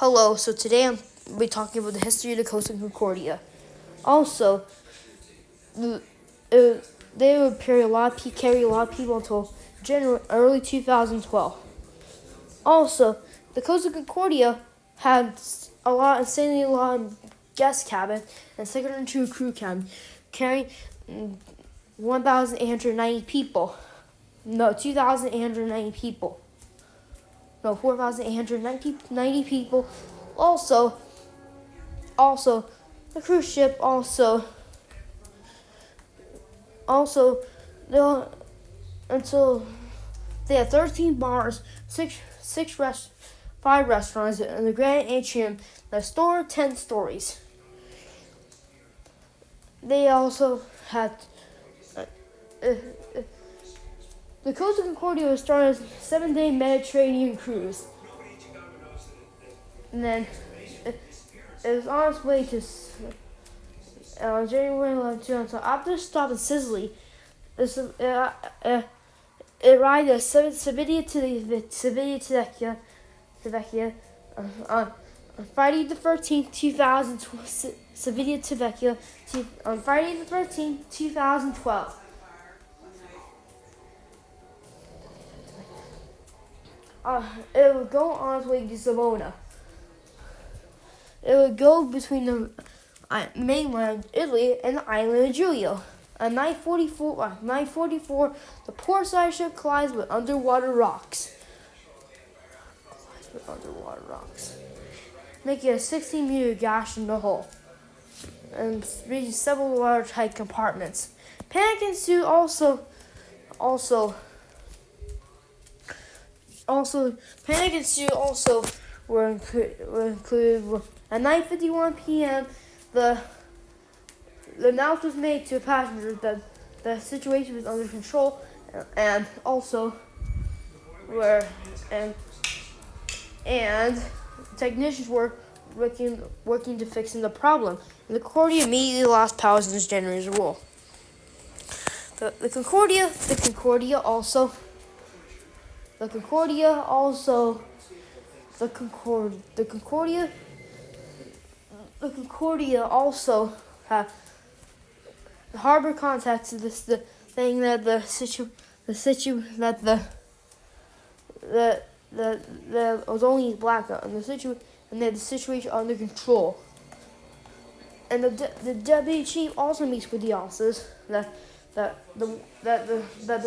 Hello, so today I'm be talking about the history of the Costa Concordia. Also, the, they would carry a lot of people until early 2012. Also, the Costa Concordia had insanely a lot of guest cabin and 602 crew cabin, carrying 1,890 people. No, 2,890 people. No, 4,890 people. Also, the cruise ship until they had 13 bars, 5 restaurants, and the Grand Atrium, the store 10 stories. They also had the Costa Concordia was started as a 7-day Mediterranean cruise, and then it was on its way to January 11, 2000. So after a stop in Sicily, it arrived at Civita Vecchia on Friday the 13th, 2012. Civita Vecchia on Friday the 13th, 2012. It would go on its way to Savona. It would go between the mainland Italy and the island of Giulio. At 9:44, the port side ship collides with underwater rocks. Making a 16-meter gash in the hull and reaching several watertight compartments. Panic ensued. Panic ensued. Were included at 9:51 p.m. The announcement was made to passengers that the situation was under control, and technicians were working to fixing the problem. And the Concordia immediately lost power as its generators roll. The Concordia also had the harbor contacts. The thing that the was only blackout and they had the situation under control. And the deputy chief also meets with the officers that the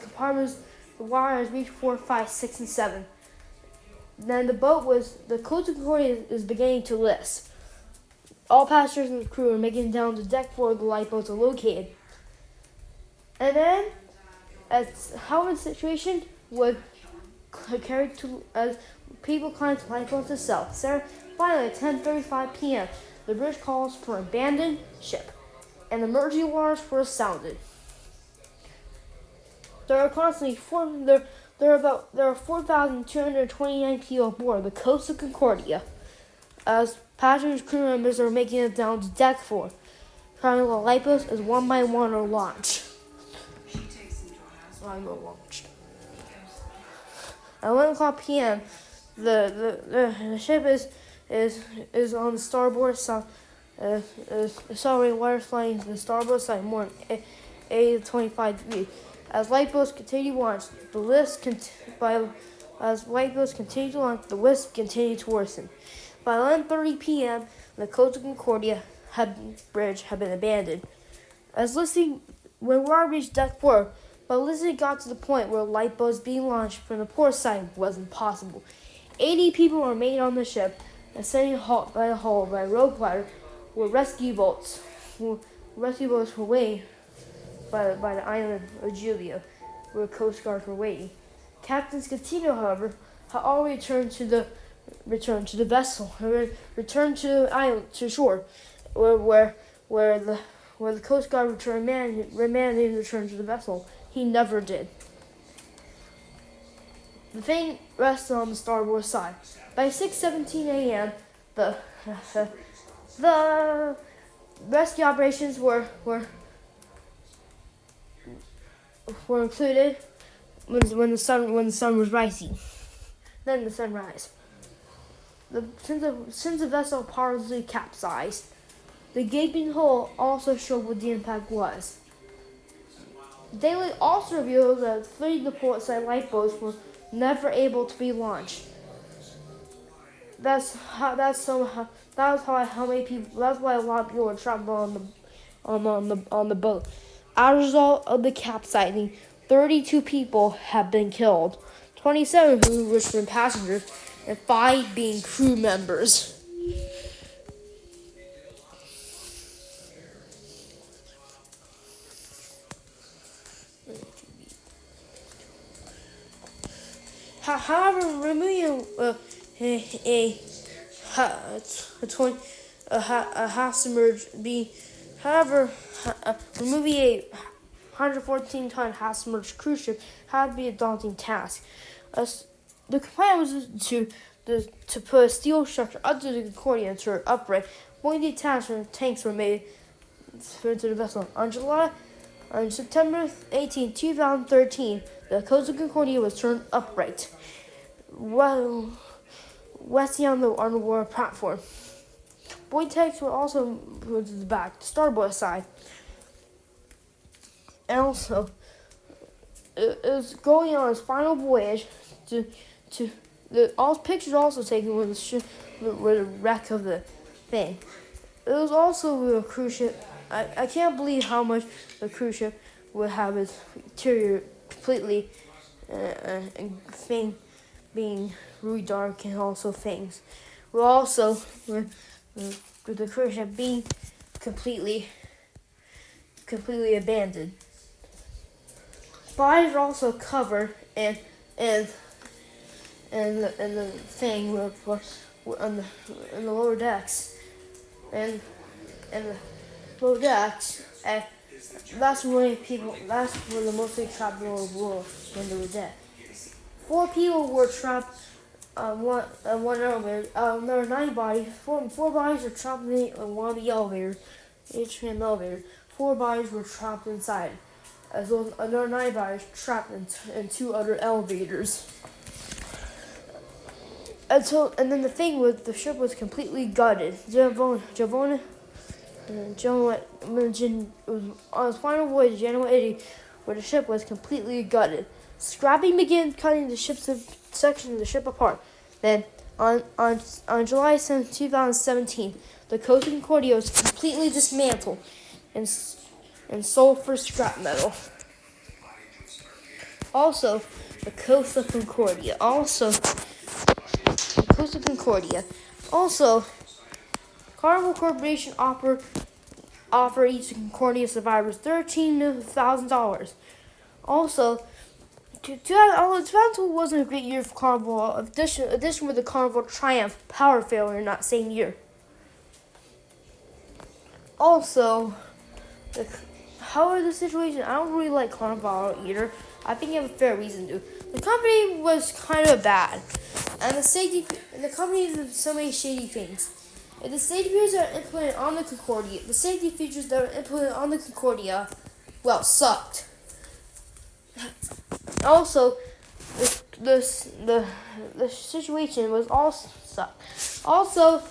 compartments, the wires reached 4, 5, 6, and 7. Then the Costa Concordia is beginning to list. All passengers and the crew are making it down to deck 4 of the lifeboats are located. And then, how the situation would carry to as people climbed the lifeboats to south. Finally, at 10:35 p.m., the British calls for abandoned ship, and emergency waters were sounded. There are 4,229 people aboard the Costa Concordia, as passengers and crew members are making it down to deck 4. Trying to lifeboats as one by one are launched. At 11 o'clock p.m., the ship is on the starboard side. Accelerating water flying to the starboard side more than 25 degrees. As lifeboats continue to launch, the wisp continued to worsen. By 11:30 p.m., the Costa Concordia bridge had been abandoned. When water reached deck 4, but listening got to the point where lifeboats being launched from the port side wasn't possible. 80 people were made on the ship and sent by a rope ladder where rescue boats were waiting by the island of Giulio, where Coast Guards were waiting. Captain Scatino, however, had already returned to the vessel, returned to the island to shore, where the Coast Guard remanded him to return to the vessel. He never did. The thing rested on the starboard side. By 6:17 a.m., the rescue operations were included when the sun was rising. Then the sunrise. since the vessel partly capsized, the gaping hole also showed what the impact was. Daily also revealed that 3 of the port side lifeboats were never able to be launched. That's how many people. That's why a lot of people were trapped on the boat. As a result of the capsizing, 32 people have been killed, 27 who were passengers, and 5 being crew members. However, removing removing a 114-ton half-submerged cruise ship had to be a daunting task. The plan was to put a steel structure under the Concordia to her upright. Only the attachment tanks were made into the vessel. On September 18, 2013, the Costa Concordia was turned upright, resting on the water platform. Buoy tanks were also put to the back, the starboard side. And also, it was going on its final voyage all pictures also taken with the wreck of the thing. It was also a cruise ship. I can't believe how much the cruise ship would have its interior completely and thing being really dark, and also things. Well, also with the cruise ship being completely abandoned. Bodies are also covered and the thing on the lower decks and the lower decks. And that's where the mostly trapped were when they were dead. 4 people were trapped on one elevator. There were 9 bodies. Four bodies were trapped in one of the elevators. Atrium elevator. 4 bodies were trapped inside, as well as another 9 bodies trapped in 2 other elevators. And then the thing was, the ship was completely gutted. Giovanni was on his final voyage to January 80, where the ship was completely gutted. Scrapping began cutting the section of the ship apart. Then, on July 7, 2017, the Costa Concordia was completely dismantled and sold for scrap metal. Also, the Costa Concordia. Carnival Corporation offered each Concordia survivors $13,000. Also, 2012 wasn't a great year for Carnival. Addition with the Carnival Triumph power failure in that same year. Also, however, the situation, I don't really like Carnival either. I think you have a fair reason to. The company was kind of bad, and the company did so many shady things. And the safety features that were implemented on the Concordia, well, sucked. Also, the situation was all sucked. Also,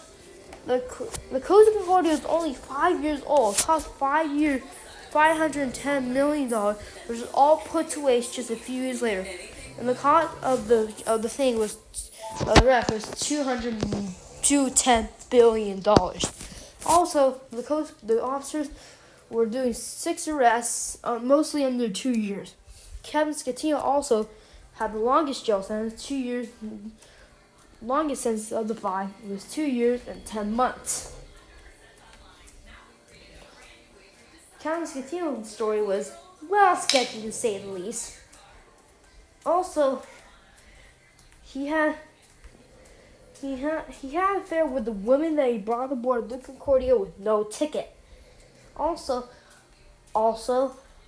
the Costa Concordia was only 5 years old. It cost 5 years, $510 million, which was all put to waste just a few years later. And the cost of the thing was $210 billion. Also, the officers were doing 6 arrests, mostly under 2 years. Captain Scatino also had the longest jail sentence, 2 years. Longest sentence of the 5 was 2 years and 10 months. Captain Scatino's story was well sketchy to say the least. Also, he had an affair with the woman that he brought aboard the Concordia with no ticket. Also,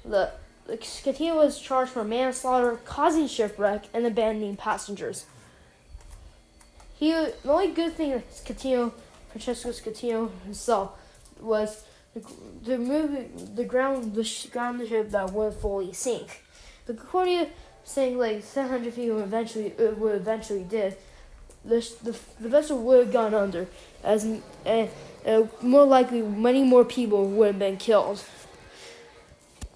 the Scatino was charged for manslaughter, causing shipwreck, and abandoning passengers. The only good thing that Francesco Scatino himself, was to move the ground the ship that would fully sink. The Concordia sank like 700 feet, and eventually did. the vessel would have gone under, as more likely many more people would have been killed.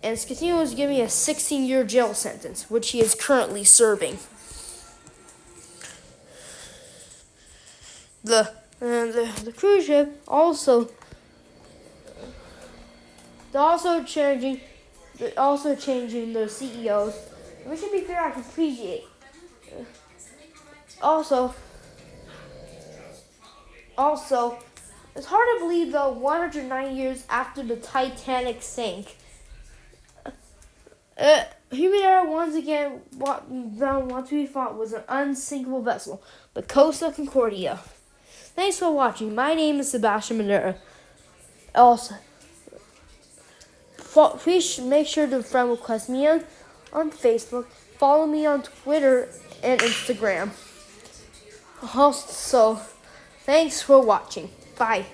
And Scatino was given a 16-year jail sentence, which he is currently serving. The cruise ship also changing the CEOs, which to be fair I can appreciate. Also, it's hard to believe though 109 years after the Titanic sank, human error once again what we thought was an unsinkable vessel, the Costa Concordia. Thanks for watching. My name is Sebastian Madera. Also, please make sure to friend request me on Facebook, follow me on Twitter and Instagram. Also, thanks for watching. Bye.